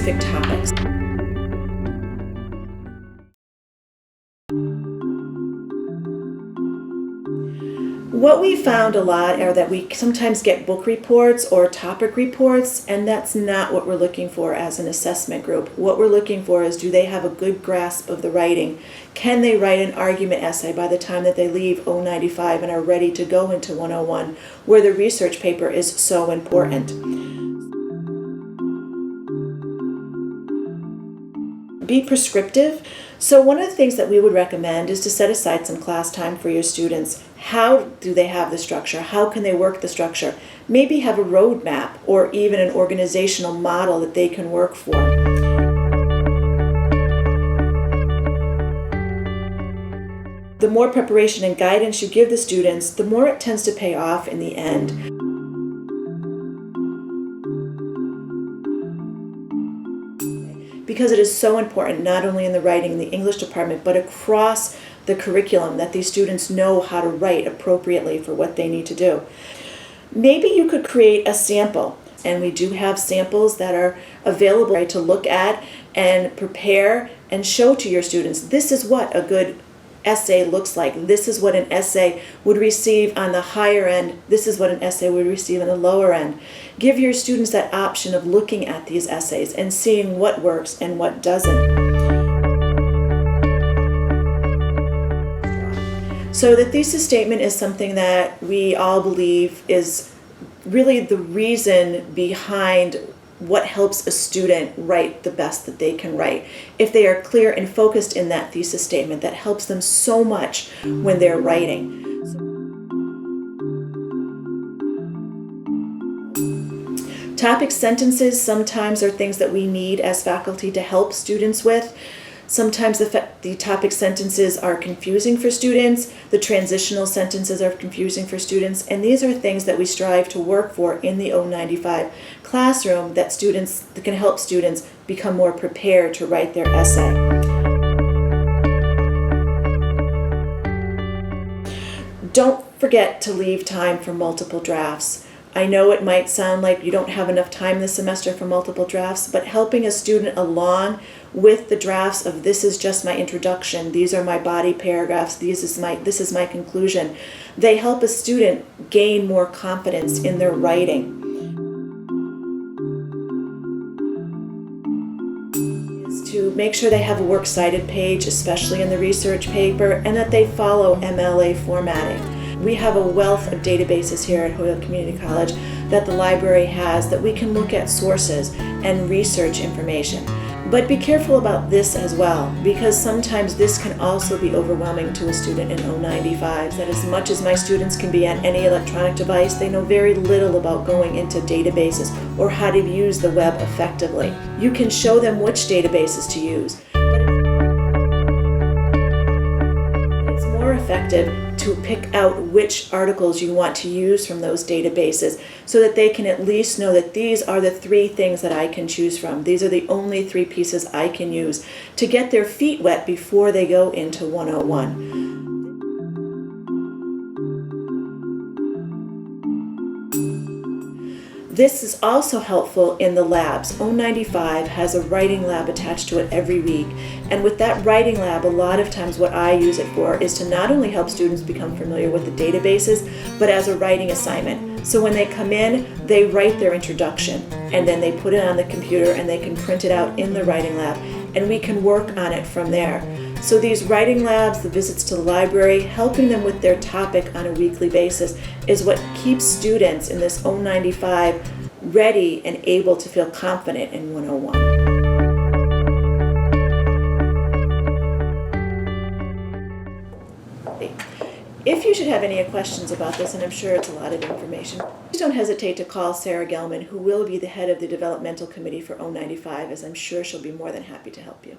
specific topics. What we found a lot are that we sometimes get book reports or topic reports, and that's not what we're looking for as an assessment group. What we're looking for is, do they have a good grasp of the writing? Can they write an argument essay by the time that they leave 095 and are ready to go into 101, where the research paper is so important? Be prescriptive. So one of the things that we would recommend is to set aside some class time for your students. How do they have the structure? How can they work the structure? Maybe have a roadmap or even an organizational model that they can work for. The more preparation and guidance you give the students, the more it tends to pay off in the end. Because it is so important, not only in the writing in the English department, but across the curriculum, that these students know how to write appropriately for what they need to do. Maybe you could create a sample, and we do have samples that are available to look at and prepare and show to your students. This is what a good essay looks like. This is what an essay would receive on the higher end. This is what an essay would receive on the lower end. Give your students that option of looking at these essays and seeing what works and what doesn't. So the thesis statement is something that we all believe is really the reason behind what helps a student write the best that they can write. If they are clear and focused in that thesis statement, that helps them so much when they're writing. Topic sentences sometimes are things that we need as faculty to help students with. Sometimes the topic sentences are confusing for students, the transitional sentences are confusing for students, and these are things that we strive to work for in the 095 classroom that can help students become more prepared to write their essay. Don't forget to leave time for multiple drafts. I know it might sound like you don't have enough time this semester for multiple drafts, but helping a student along with the drafts of this is just my introduction, these are my body paragraphs, this is my conclusion, they help a student gain more confidence in their writing. Is to make sure they have a works cited page, especially in the research paper, and that they follow MLA formatting. We have a wealth of databases here at Holyoke Community College that the library has that we can look at sources and research information. But be careful about this as well, because sometimes this can also be overwhelming to a student in 095s, that as much as my students can be on any electronic device, they know very little about going into databases or how to use the web effectively. You can show them which databases to use. It's more effective to pick out which articles you want to use from those databases so that they can at least know that these are the 3 things that I can choose from. These are the only 3 pieces I can use to get their feet wet before they go into 101. This is also helpful in the labs. 095 has a writing lab attached to it every week. And with that writing lab, a lot of times what I use it for is to not only help students become familiar with the databases, but as a writing assignment. So when they come in, they write their introduction, and then they put it on the computer and they can print it out in the writing lab, and we can work on it from there. So these writing labs, the visits to the library, helping them with their topic on a weekly basis is what keeps students in this 095 ready and able to feel confident in 101. If you should have any questions about this, and I'm sure it's a lot of information, please don't hesitate to call Sarah Gelman, who will be the head of the developmental committee for 095, as I'm sure she'll be more than happy to help you.